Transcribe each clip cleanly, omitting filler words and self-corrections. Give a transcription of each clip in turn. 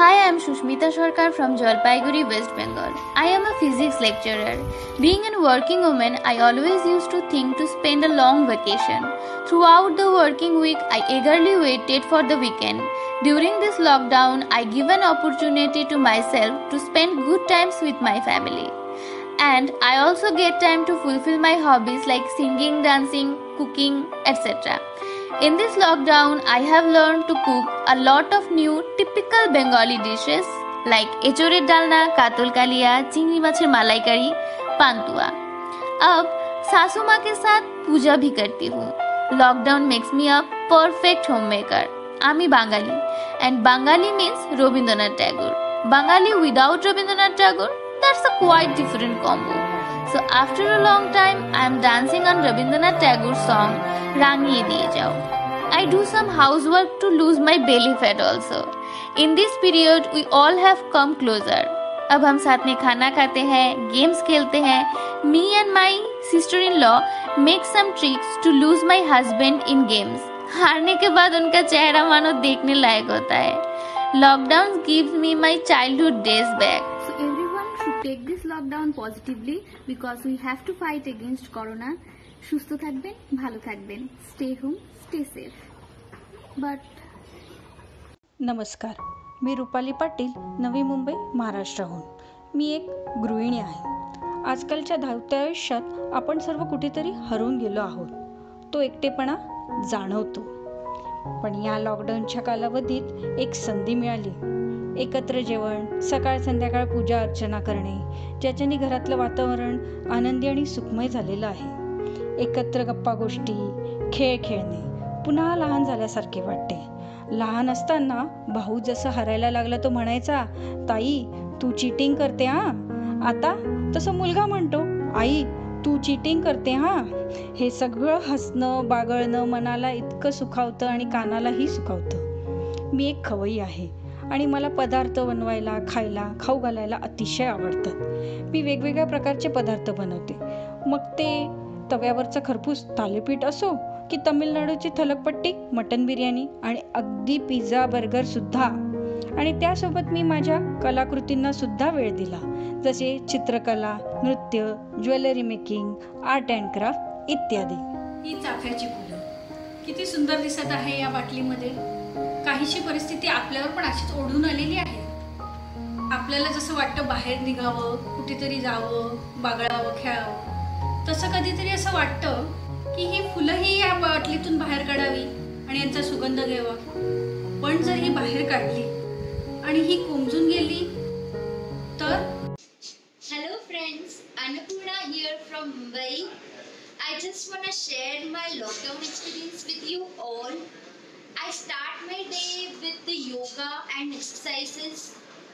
Hi, I am Shushmita Sarkar from Jalpaiguri, West Bengal. I am a physics lecturer. Being a working woman, I always used to think to spend a long vacation. Throughout the working week, I eagerly waited for the weekend. During this lockdown, I give an opportunity to myself to spend good times with my family. And I also get time to fulfill my hobbies like singing, dancing, cooking, etc. In this lockdown, I have learned to cook a lot of new typical Bengali dishes like echored dalna, कातल कालिया, चिंगड़ी माछेर मालाइकारी, पांतुआ. अब सासू माँ के साथ पूजा भी करती हूँ. Lockdown makes me a perfect homemaker. আমি বাঙালি and Bengali means Rabindranath Tagore. Bengali without Rabindranath Tagore, that's a quite different combo. So after a long time, I am dancing on Rabindranath Tagore's song Rangiye Diye Jao. I do some housework to lose my belly fat also. In this period, we all have come closer. अब हम साथ में खाना खाते हैं, games खेलते हैं. Me and my sister-in-law make some tricks to lose my husband in games. हारने के बाद उनका चेहरा मानो देखने लायक होता है. Lockdown gives me my childhood days back. So everyone should take this lockdown positively because we have to fight against corona. সুস্থ থাকবেন, ভালো থাকবেন. Stay home, stay safe. But नमस्कार, मी रुपाली पाटील, नवी मुंबई, महाराष्ट्राहून. मी एक गृहिणी आहे. आजकालच्या धावत्या आयुष्यात आपण सर्व कुठेतरी हरवून गेलो आहोत. तो एकटेपणा जाणवतो. पण या लॉकडाऊनच्या कालावधीत एक संधी मिळाली. एकत्र जेवण, सकाळ संध्याकाळ पूजा अर्चना करणे, ज्याच्याने घरातलं वातावरण आनंदी आणि सुखमय झालेलं आहे. एकत्र गप्पा गोष्टी, खेळ खेळणे, पुन्हा लहान झाल्यासारखे वाटते. लहान असताना भाऊ जसं हरायला लागला तो म्हणायचा, ताई तू चीटिंग करते हा. आता तसं मुलगा म्हणतो, आई तू चीटिंग करते हा. हे सगळं हसणं बागळणं मनाला इतकं सुखावतं आणि कानालाही सुखावतं. मी एक खवय्ई आहे आणि मला पदार्थ बनवायला, खायला, खाऊ घालायला अतिशय आवडतात. मी वेगवेगळ्या प्रकारचे पदार्थ बनवते. मग ते तव्यावरचं खरपूस थालीपीठ असो की तमिळनाडूची थलकपट्टी, मटन बिर्याणी आणि अगदी पिझ्झा बर्गर सुद्धा. आणि त्यासोबत मी माझ्या कलाकृतींना सुद्धा वेळ दिला, जसे चित्रकला, नृत्य, jewellery making, art and craft इत्यादी. ही चाफ्याची फुलं किती सुंदर दिसत आहे या बाटलीमध्ये. काहीशी परिस्थिती आपल्यावर पण अशीच ओढून आलेली आहे. आपल्याला जसं वाटतं बाहेर निघावं, कुठेतरी जावं, बागडावं, खेळावं, तसं कधीतरी असं वाटतं की ही फुलंही या बाटलीतून बाहेर काढावी आणि यांचा सुगंध घ्यावा. पण जर ही बाहेर काढली आणि ही कोमजून गेली तर. Hello friends, Annapurna here from Mumbai. I just want to share my lockdown experience with you all. I start my day with the yoga and exercises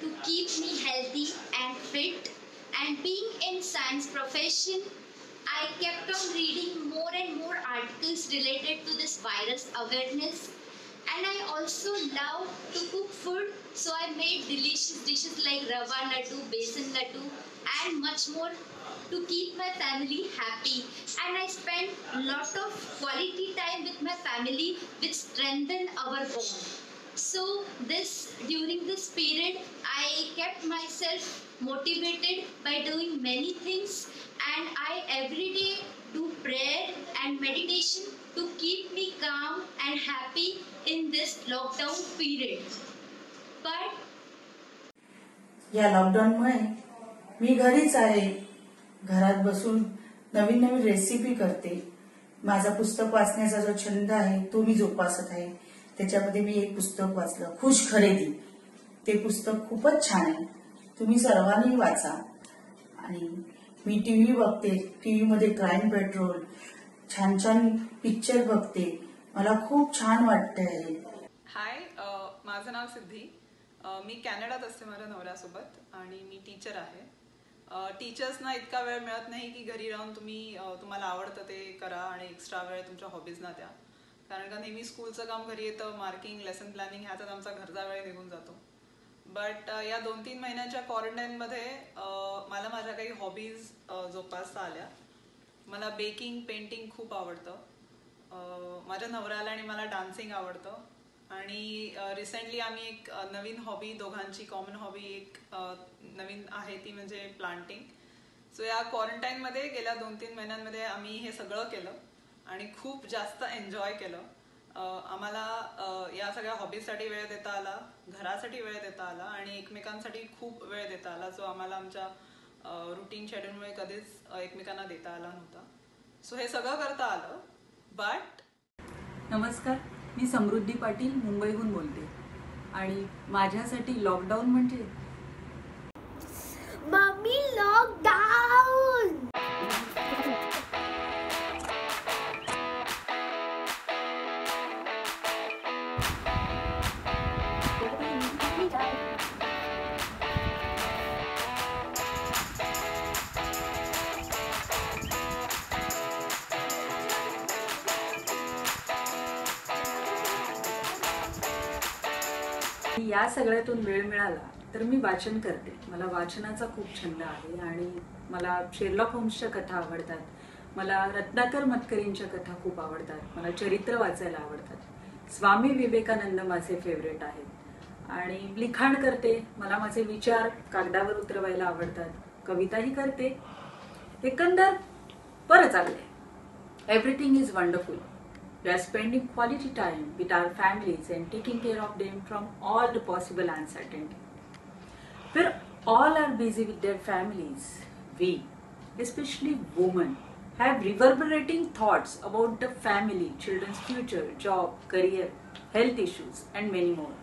to keep me healthy and fit. And being in science profession, I kept on reading more and more articles related to this virus awareness. And I also love to cook food, so I made delicious dishes like rava laddu, besan laddu and much more to keep my family happy. And I spent a lot of quality time with my family which strengthened our bond. So during this period I kept myself motivated by doing many things, and I every day do prayer and meditation to keep me calm and happy in this lockdown period. But या लॉकडाऊनमुळे मी घरीच आहे. घरात बसून नवीन नवीन recipe करते. माझा पुस्तक वाचण्याचा जो छंद आहे तो मी जोपासत आहे. त्याच्यामध्ये मी एक पुस्तक वाचलं, खुश खरेदी. ते पुस्तक खूपच छान आहे, तुम्ही सर्वांनी वाचा. आणि मी टीव्ही बघते. टीव्ही मध्ये क्राईम पेट्रोल, छान छान पिक्चर बघते. मला खूप छान वाटतंय. हाय, माझं नाव सिद्धी. मी कॅनडात असते माझ्या नवऱ्यासोबत आणि मी टीचर आहे. टीचर्सना इतका वेळ मिळत नाही की घरी राहून तुम्हाला आवडतं ते करा आणि एक्स्ट्रा वेळ तुमच्या हॉबीजना द्या. कारण का नेहमी स्कूलचं काम घरी येतं, मार्किंग, लेसन प्लॅनिंग ह्यातच आमचा घरचा वेळ निघून जातो. बट या 2-3 महिन्याच्या क्वारंटाईनमध्ये मला माझ्या काही हॉबीज जोपासता आल्या. मला बेकिंग, पेंटिंग खूप आवडतं. माझ्या नवऱ्याला आणि मला डान्सिंग आवडतं. आणि रिसेंटली आम्ही एक नवीन हॉबी, दोघांची कॉमन हॉबी एक नवीन आहे, ती म्हणजे प्लांटिंग. सो या क्वारंटाईनमध्ये गेल्या 2-3 महिन्यांमध्ये आम्ही हे सगळं केलं आणि खूप जास्त एन्जॉय केलं. आम्हाला या सगळ्या हॉबीसाठी वेळ देता आला, घरासाठी वेळ देता आला आणि एकमेकांसाठी खूप वेळ देता आला, जो आम्हाला आमच्या रुटीन शेड्यूलमुळे कधीच एकमेकांना देता आला नव्हता. सो हे सगळं करता आलं. बट नमस्कार, मी समृद्धी पाटील मुंबईहून बोलते आणि माझ्यासाठी लॉकडाऊन म्हणजे मम्मी लॉकडाऊन. या सगळ्यातून वेळ मिळाला तर मी वाचन करते. मला वाचनाचा खूप छंद आहे आणि मला शेरलॉक होम्सच्या कथा आवडतात. मला रत्नाकर मतकरींच्या कथा खूप आवडतात. मला चरित्र वाचायला आवडतात. स्वामी विवेकानंद माझे फेवरेट आहेत आणि लिखाण करते. मला माझे विचार कागदावर उतरवायला आवडतात. कविताही करते. एकंदर बरं चाललंय. Everything is wonderful. We are spending quality time with our families and taking care of them from all the possible uncertainty. Where all are busy with their families, we, especially women, have reverberating thoughts about the family, children's future, job, career, health issues, and many more.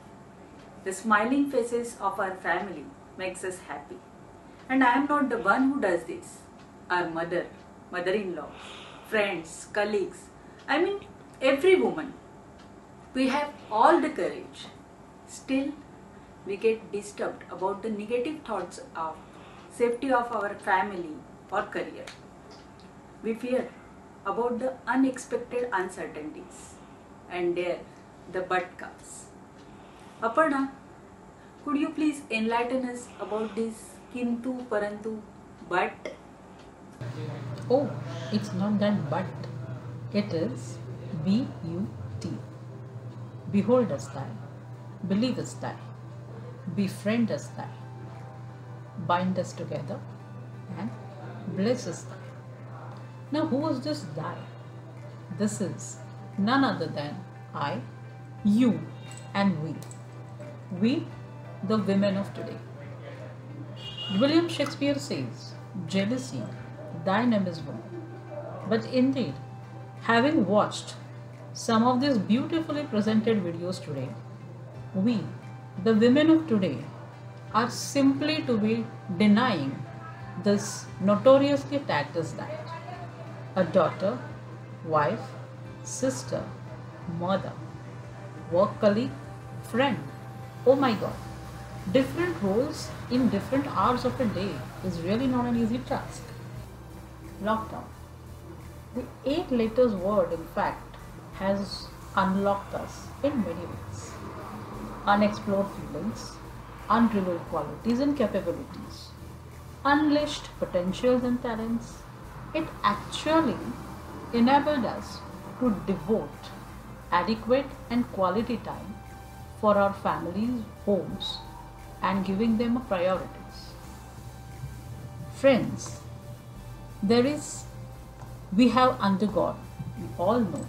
The smiling faces of our family makes us happy. And I am not the one who does this. Our mother, mother-in-law, friends, colleagues, I mean every woman. We have all the courage. Still, we get disturbed about the negative thoughts of safety of our family or career. We fear about the unexpected uncertainties. And there, the but comes. Aparna, could you please enlighten us about this kintu, parantu, but? Oh, it's not that but. It is B-U-T. Behold us thy, believe us thy, befriend us thy, bind us together, and bless us thy. Now who is this thy? This is none other than I, you, and we. We, the women of today. William Shakespeare says, jealousy, thy name is woman. But indeed, having watched some of these beautifully presented videos today, we, the women of today, are simply to be denying this notoriously tagged as that. A daughter, wife, sister, mother, work colleague, friend. Oh my God. Different roles in different hours of a day is really not an easy task. Lockdown. The 8 letters word, in fact, has unlocked us in many ways. Unexplored feelings, unrevealed qualities and capabilities, unleashed potentials and talents. It actually enabled us to devote adequate and quality time for our families, homes, and giving them priorities. Friends, we have undergone, we all know,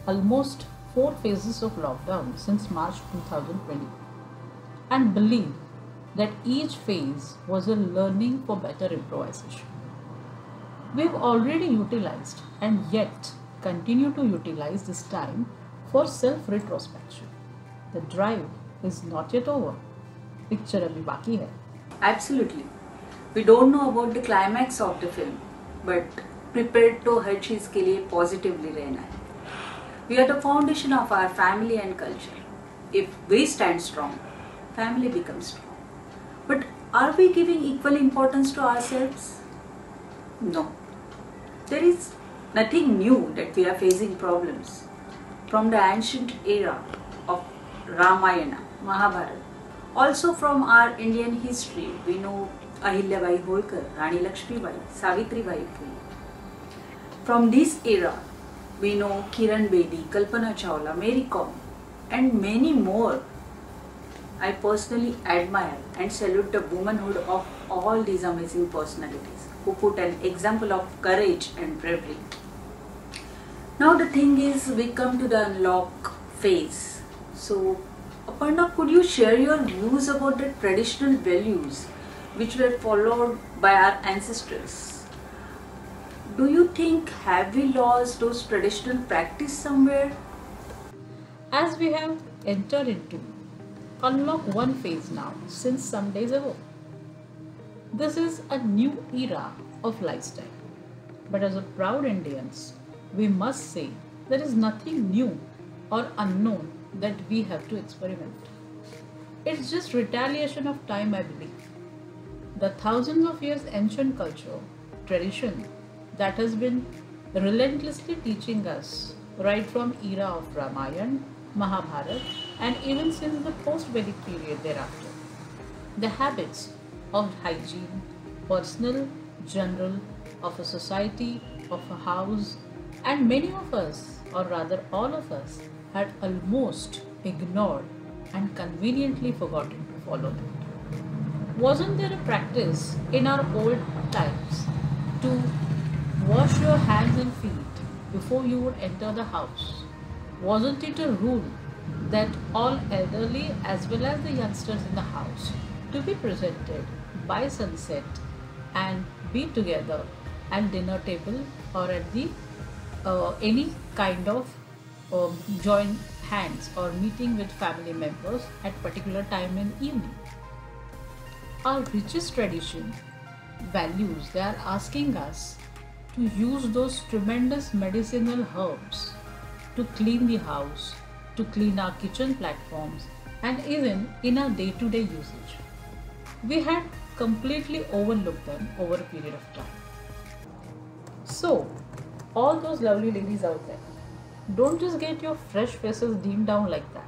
almost 4 phases of lockdown since March 2020, and believe that each phase was a learning for better improvisation. We've already utilized and yet continue to utilize this time for self-retrospection. The drive is not yet over. Picture abhi baki hai. Absolutely. We don't know about the climax of the film, but prepared to हर चीज के लिए positively रहना है. We are the foundation of our family and culture. If we stand strong, family becomes strong. But are we giving equal importance to ourselves? No. There is nothing new that we are facing problems. From the ancient era of Ramayana, Mahabharata, also from our Indian history, we know Ahilyabai Holkar, Rani Lakshmibai, Savitribai Phule. From this era, we know Kiran Bedi, Kalpana Chawla, Mary Kom, and many more. I personally admire and salute the womanhood of all these amazing personalities who put an example of courage and bravery. Now the thing is, we come to the unlock phase. So, Aparna, could you share your views about the traditional values which were followed by our ancestors? Do you think have we lost those traditional practice somewhere? As we have entered into unlock one phase now since some days ago. This is a new era of lifestyle. But as a proud Indians, we must say there is nothing new or unknown that we have to experiment. It's just retaliation of time, I believe. The thousands of years ancient culture, tradition that has been relentlessly teaching us right from era of Ramayana, Mahabharata, and even since the post-Vedic period thereafter. The habits of hygiene, personal, general, of a society, of a house, and many of us, or rather all of us, had almost ignored and conveniently forgotten to follow them. Wasn't there a practice in our old times to wash your hands and feet before you would enter the house? Wasn't it a rule that all elderly as well as the youngsters in the house to be presented by sunset and be together at dinner table or at the any kind of join hands or meeting with family members at particular time in evening? Our richest tradition values, they are asking us to use those tremendous medicinal herbs to clean the house, to clean our kitchen platforms, and even in our day-to-day usage. We had completely overlooked them over a period of time. So, all those lovely ladies out there, don't just get your fresh faces dimmed down like that,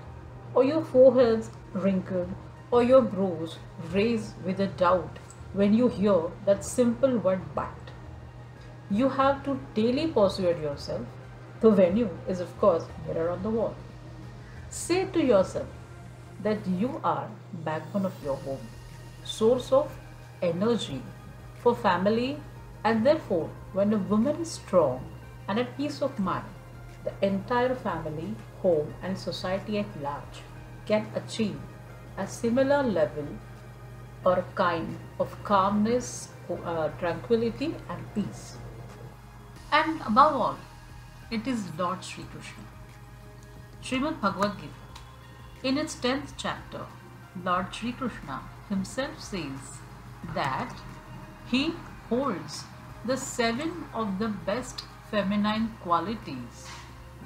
or your foreheads wrinkled, or your brows raised with a doubt when you hear that simple word but. You have to daily persuade yourself. The venue is, of course, mirror on the wall. Say to yourself that you are backbone of your home, source of energy for family, and therefore, when a woman is strong and at peace of mind, the entire family, home, and society at large can achieve a similar level or kind of calmness, tranquility, and peace. And above all, it is Lord Sri Krishna. Srimad Bhagavad Gita, in its 10th chapter, Lord Sri Krishna himself says that he holds the 7 of the best feminine qualities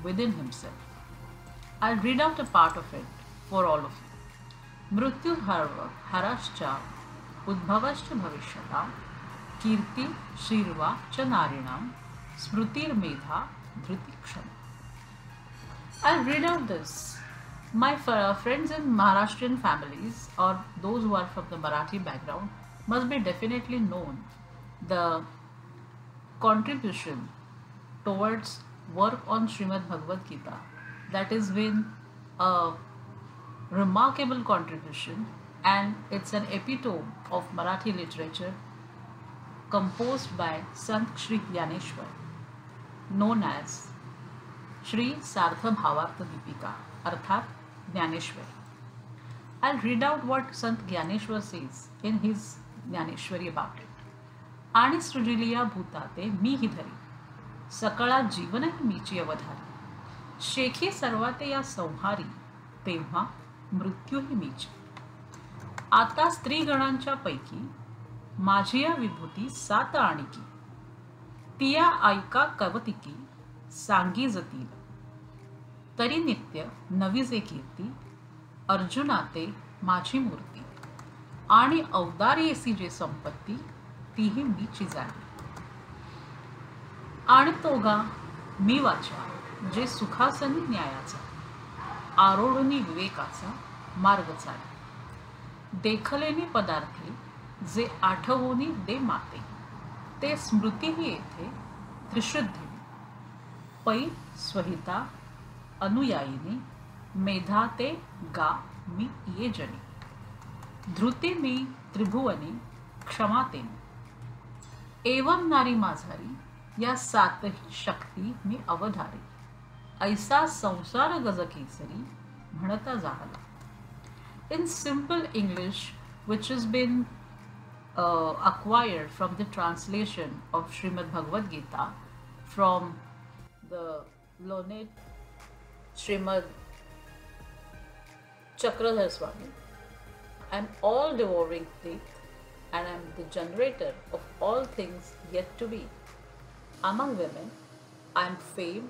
within himself. I'll read out a part of it for all of you. Mrityu harascha udbhavascha bhavishyata kirti shirva cha narinam smrutir medha dhritiksham. I'll read out this. My friends in Maharashtrian families or those who are from the Marathi background must be definitely known the contribution towards work on Srimad Bhagavad Gita. That has been a remarkable contribution, and it's an epitome of Marathi literature composed by Sant Shri Gyaneshwar, known as Shri Sartha Bhavartha Deepika, अर्थात Dnyaneshwari. I'll read out what Sant Gyaneshwar says in his Gyaneshwari about it. आणि सृजिलिया भूताते मी ही धरी, सकळा जीवनही मीची अवधारी, शेखी सर्वाते या संहारी, तेव्हा मृत्यूही मीची. आता स्त्रीगणांच्या पैकी माझी या विभूती 7 आणिकी, तिया ऐका कवतिकी सांगी जतील, तरी नित्य नवीजे कीर्ती, अर्जुनाते माझी मूर्ती, आणि औदार्येसी जे संपत्ती, तीही मीची जाणी. आणि तोगा मी वाचा जे सुखासनी न्यायाचा, आरोढुनी विवेकाचा मार्ग चाले, देखलेनी पदार्थे जे आठवोनी दे माते, ते स्मृतीही येथे त्रिशुद्धी, पै स्वहिता अनुयायिनी मेधा ते गा मी ये जनी, धृती मी त्रिभुवनी क्षमा तेनी, एवं नारी माझारी या सातही शक्ती मी अवधारी, ऐसा संसार गज केसरी म्हणता जाहला. In simple English, which has been acquired from the translation of Srimad Bhagavad Gita from the learned Srimad Chakradhar Swami, I am all devouring faith and I am the generator of all things yet to be. Among women, I am fame,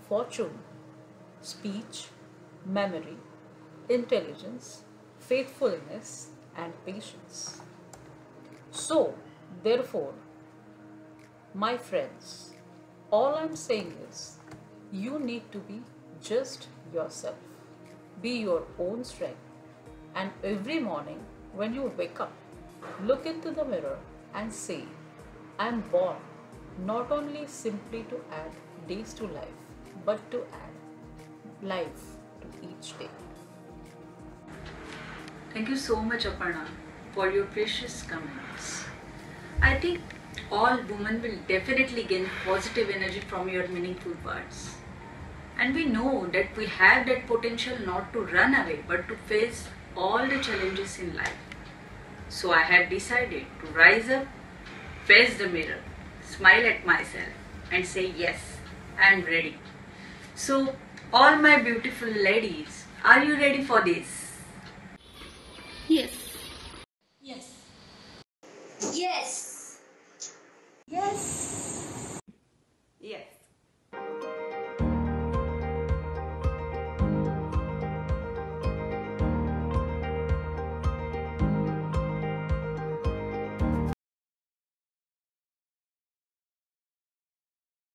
fortune, speech, memory, intelligence, faithfulness, and patience. So, therefore, my friends, all I'm saying is you need to be just yourself. Be your own strength. And every morning when you wake up, look into the mirror and say, I'm born not only simply to add days to life, but to add life to each day. Thank you so much, Aparna, for your precious comments. I think all women will definitely gain positive energy from your meaningful words. And we know that we have that potential not to run away, but to face all the challenges in life. So I have decided to rise up, face the mirror, smile at myself, and say, yes, I am ready. So, all my beautiful ladies, are you ready for this?